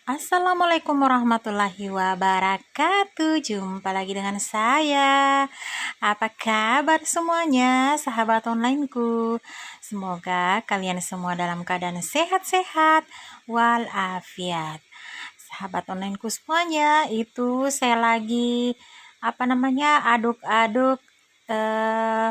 Assalamualaikum warahmatullahi wabarakatuh. Jumpa lagi dengan saya. Apa kabar semuanya, sahabat onlineku? Semoga kalian semua dalam keadaan sehat-sehat walafiat. Sahabat onlineku semuanya, itu saya lagi aduk-aduk eh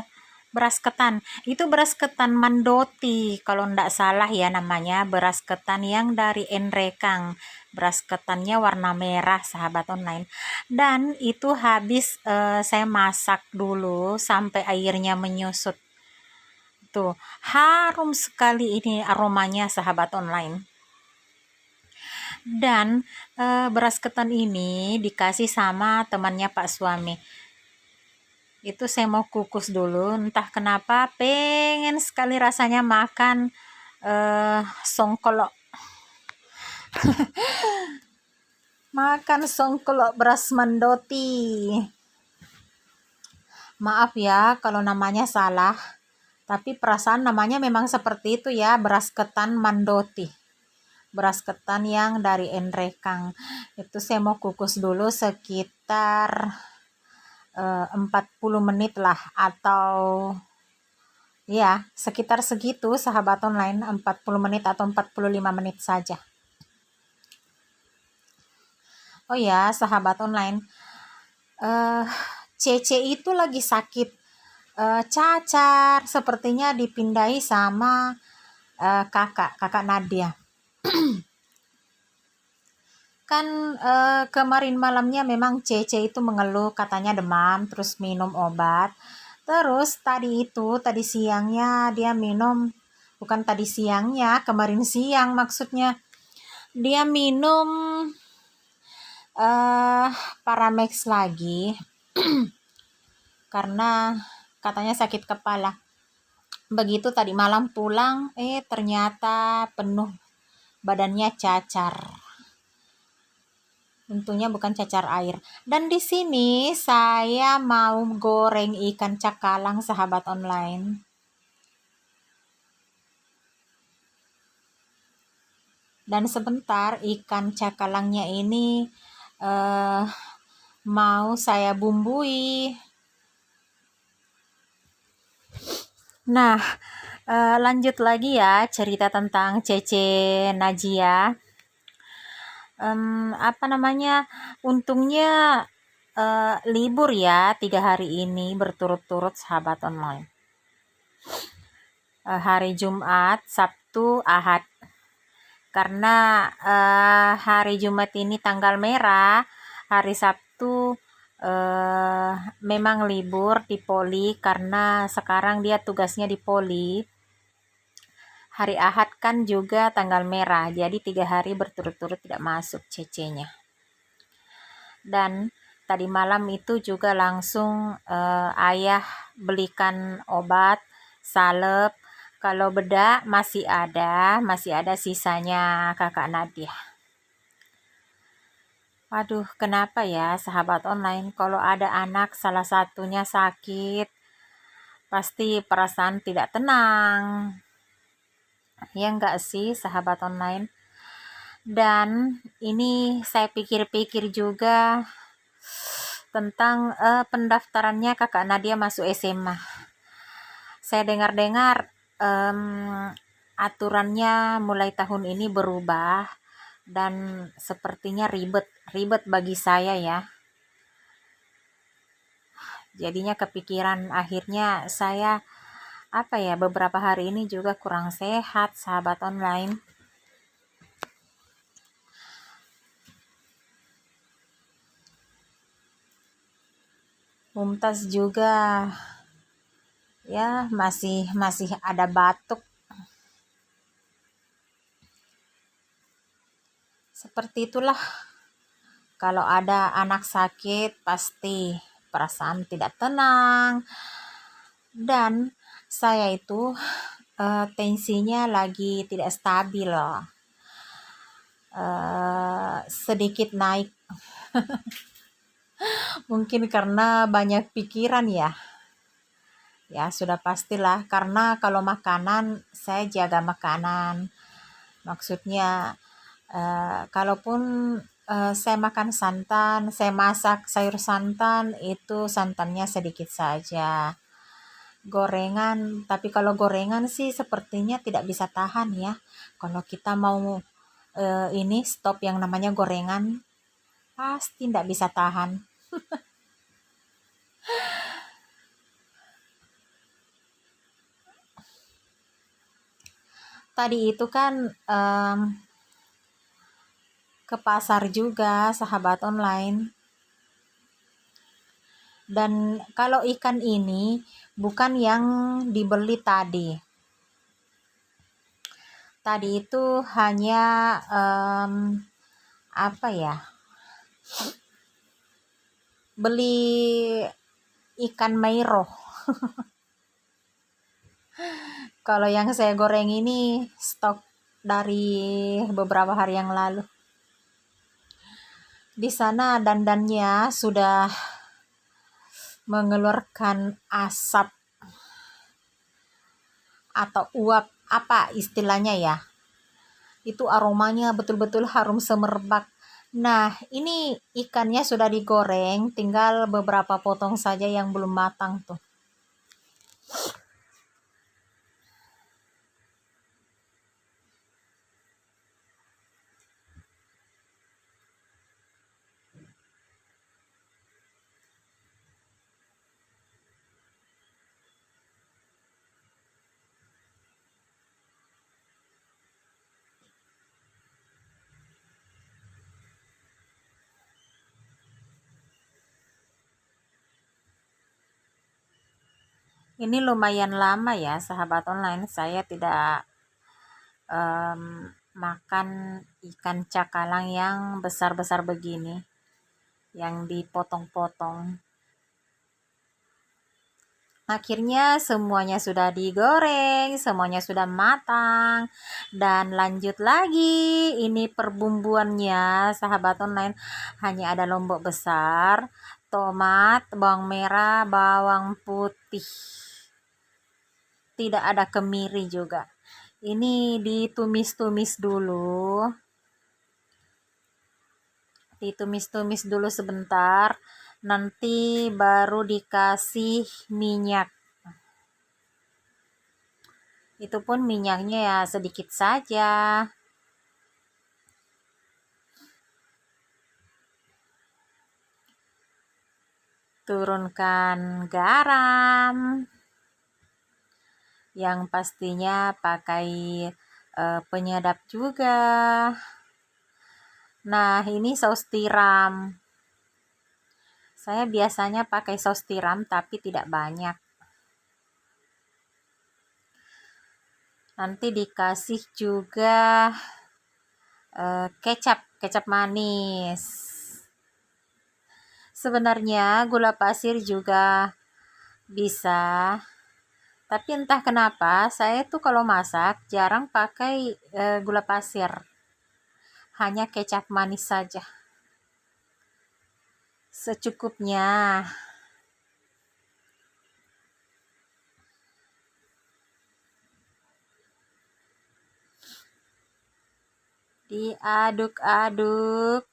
beras ketan. Itu beras ketan mandoti kalau ndak salah ya namanya, beras ketan yang dari Enrekang. Beras ketannya warna merah, sahabat online. Dan itu habis saya masak dulu sampai airnya menyusut. Tuh, harum sekali ini aromanya, sahabat online. Dan beras ketan ini dikasih sama temannya Pak suami. Itu saya mau kukus dulu, entah kenapa pengen sekali rasanya makan songkolok beras mandoti. Maaf ya kalau namanya salah, tapi perasaan namanya memang seperti itu ya, beras ketan mandoti, beras ketan yang dari Enrekang. Itu saya mau kukus dulu sekitar 40 menit lah, atau ya sekitar segitu, sahabat online, 40 menit atau 45 menit saja. Oh ya, sahabat online, Cece itu lagi sakit cacar, sepertinya dipindahi sama kakak Nadia. Kan kemarin malamnya memang Cece itu mengeluh, katanya demam, terus minum obat. Terus tadi siangnya dia minum, bukan tadi siangnya, kemarin siang maksudnya, dia minum Paramex lagi karena katanya sakit kepala. Begitu tadi malam pulang, ternyata penuh badannya cacar. Tentunya bukan cacar air. Dan di sini saya mau goreng ikan cakalang, sahabat online. Dan sebentar ikan cakalangnya ini mau saya bumbui. Nah, lanjut lagi ya cerita tentang Cece Najia. Untungnya libur ya 3 hari ini berturut-turut, sahabat online. Hari Jumat, Sabtu, Ahad. Karena hari Jumat ini tanggal merah, hari Sabtu memang libur di Poli karena sekarang dia tugasnya di Poli. Hari Ahad kan juga tanggal merah, jadi 3 hari berturut-turut tidak masuk cecenya. Dan tadi malam itu juga langsung ayah belikan obat salep. Kalau bedak masih ada sisanya kakak Nadia. Aduh, kenapa ya sahabat online, kalau ada anak salah satunya sakit, pasti perasaan tidak tenang. Ya enggak sih, sahabat online? Dan ini saya pikir-pikir juga tentang pendaftarannya kakak Nadia masuk SMA. Saya dengar-dengar aturannya mulai tahun ini berubah dan sepertinya ribet bagi saya ya. Jadinya kepikiran, akhirnya saya beberapa hari ini juga kurang sehat, sahabat online. Mumtaz juga ya masih ada batuk. Seperti itulah, kalau ada anak sakit pasti perasaan tidak tenang. Dan saya itu tensinya lagi tidak stabil loh. Sedikit naik. Mungkin karena banyak pikiran ya. Ya sudah pastilah, karena kalau makanan saya jaga makanan. Maksudnya Kalaupun saya makan santan, saya masak sayur santan, itu santannya sedikit saja. Gorengan, tapi kalau gorengan sih sepertinya tidak bisa tahan ya. Kalau kita mau ini stop yang namanya gorengan, pasti tidak bisa tahan. Tadi itu kan ke pasar juga, sahabat online. Dan kalau ikan ini bukan yang dibeli tadi. Tadi itu hanya apa ya? Beli ikan mairo. Kalau yang saya goreng ini stok dari beberapa hari yang lalu. Di sana dandannya sudah mengeluarkan asap atau uap, apa istilahnya ya? Itu aromanya betul-betul harum semerbak. Nah, ini ikannya sudah digoreng, tinggal beberapa potong saja yang belum matang tuh. Ini lumayan lama ya, sahabat online. Saya tidak makan ikan cakalang yang besar-besar begini, yang dipotong-potong. Akhirnya semuanya sudah digoreng, semuanya sudah matang, dan lanjut lagi. Ini perbumbuannya, sahabat online, hanya ada lombok besar, tomat, bawang merah, bawang putih. Tidak ada kemiri juga. Ini ditumis-tumis dulu. Ditumis-tumis dulu sebentar. Nanti baru dikasih minyak. Itu pun minyaknya ya sedikit saja. Turunkan garam. Yang pastinya pakai penyedap juga. Nah, ini saus tiram. Saya biasanya pakai saus tiram tapi tidak banyak. Nanti dikasih juga kecap manis. Sebenarnya gula pasir juga bisa, tapi entah kenapa saya tuh kalau masak jarang pakai gula pasir. Hanya kecap manis saja. Secukupnya. Diaduk-aduk.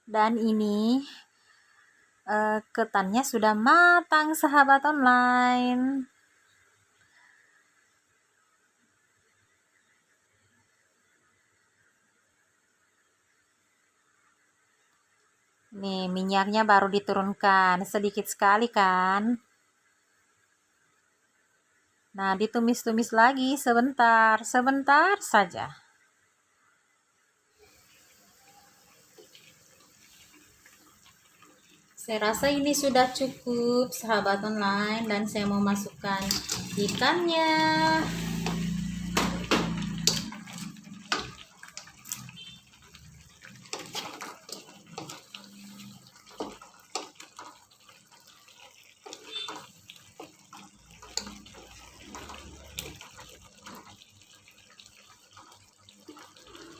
Dan ini ketannya sudah matang, sahabat online. Nih, minyaknya baru diturunkan. Sedikit sekali kan? Nah, ditumis-tumis lagi sebentar. Sebentar saja. Saya rasa ini sudah cukup, sahabat online. Dan saya mau masukkan ikannya.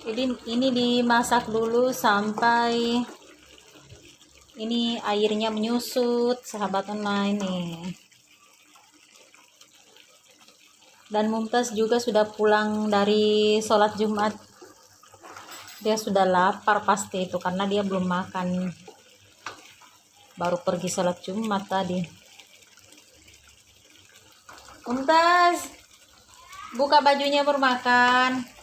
Jadi ini dimasak dulu sampai ini airnya menyusut, sahabat online nih. Dan Mumtaz juga sudah pulang dari sholat Jumat. Dia sudah lapar pasti itu karena dia belum makan. Baru pergi sholat Jumat tadi. Mumtaz, buka bajunya bermakan.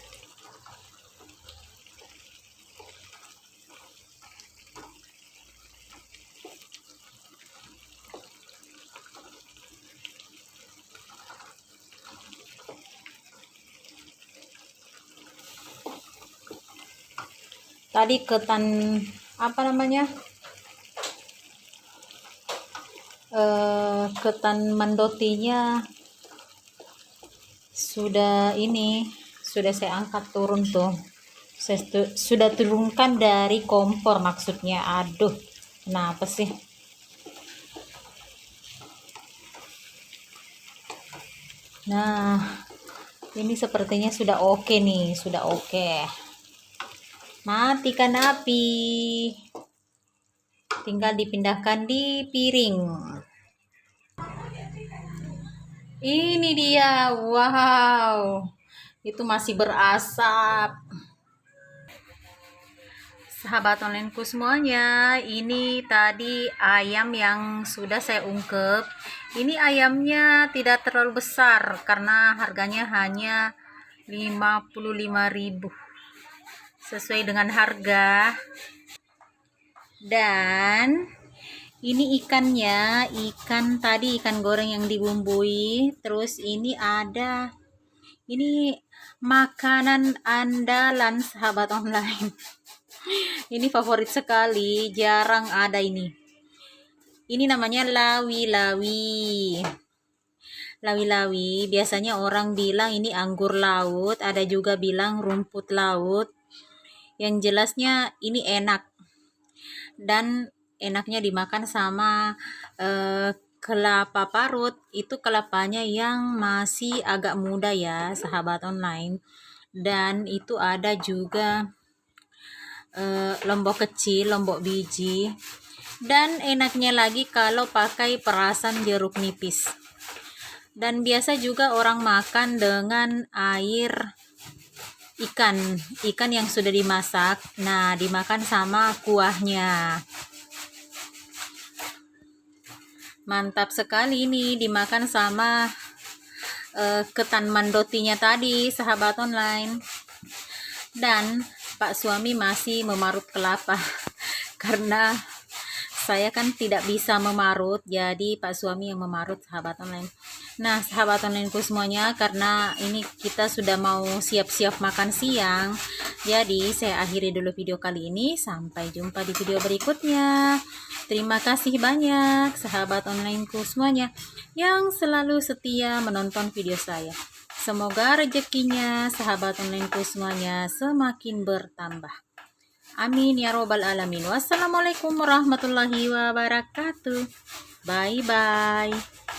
Tadi ketan apa namanya? Ketan mandotinya sudah saya angkat turun tuh. Saya sudah turunkan dari kompor maksudnya. Aduh, kenapa sih? Nah, ini sepertinya sudah oke nih, sudah oke. Matikan api. Tinggal dipindahkan di piring. Ini dia, wow. Itu masih berasap. Sahabat onlineku semuanya, ini tadi ayam yang sudah saya ungkep. Ini ayamnya tidak terlalu besar karena harganya hanya 55.000. Sesuai dengan harga. Dan ini ikannya, ikan goreng yang dibumbui. Terus ini ada makanan andalan sahabat online. Ini favorit sekali, jarang ada ini. Ini namanya lawi-lawi. Lawi-lawi, biasanya orang bilang ini anggur laut, ada juga bilang rumput laut. Yang jelasnya ini enak. Dan enaknya dimakan sama kelapa parut. Itu kelapanya yang masih agak muda ya, sahabat online. Dan itu ada juga lombok kecil, lombok biji. Dan enaknya lagi kalau pakai perasan jeruk nipis. Dan biasa juga orang makan dengan air ikan yang sudah dimasak. Nah, dimakan sama kuahnya. Mantap sekali ini dimakan sama ketan mandotinya tadi, sahabat online. Dan Pak suami masih memarut kelapa karena saya kan tidak bisa memarut, jadi Pak suami yang memarut, sahabat online. Nah, sahabat onlineku semuanya, karena ini kita sudah mau siap-siap makan siang, jadi saya akhiri dulu video kali ini. Sampai jumpa di video berikutnya. Terima kasih banyak sahabat onlineku semuanya yang selalu setia menonton video saya. Semoga rezekinya sahabat onlineku semuanya semakin bertambah. Amin ya robbal alamin. Wassalamualaikum warahmatullahi wabarakatuh. Bye bye.